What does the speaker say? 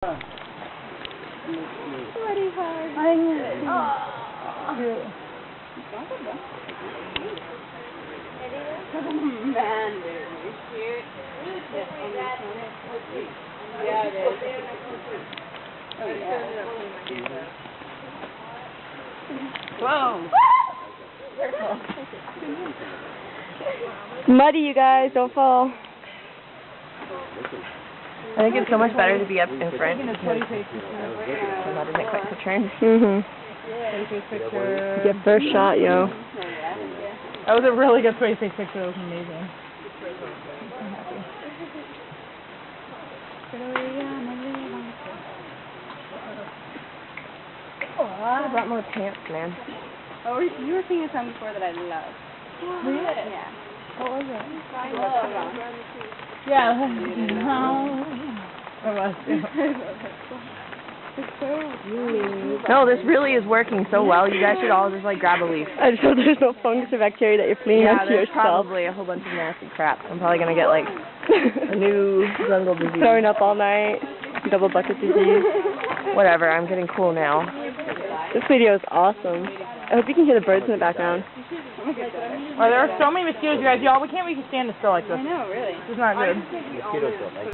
Sweaty hard. I know. Man, dude, you're cute. Yeah, it is. Oh, yeah. Whoa. It's muddy, you guys. Don't fall. I think it's so much better to be up in front because the mud isn't quite so turned. Get first shot, yo. That was a really good 26 picture. It was amazing. I brought more pants, man. Oh, you were singing a song before that I love. Really? Yeah. What was it? Yeah. It was. No, this really is working so well. You guys should all just like grab a leaf. I just hope there's no fungus or bacteria that you're fleeing Yeah, onto there's yourself. probably a whole bunch of nasty crap. I'm probably gonna get like a new jungle disease. Throwing up all night. Double bucket disease. Whatever, I'm getting cool now. This video is awesome. I hope you can hear the birds in the background. Oh, there are so many mosquitoes, you guys. Y'all, we can't make you stand still like this. I know, really. This is not good.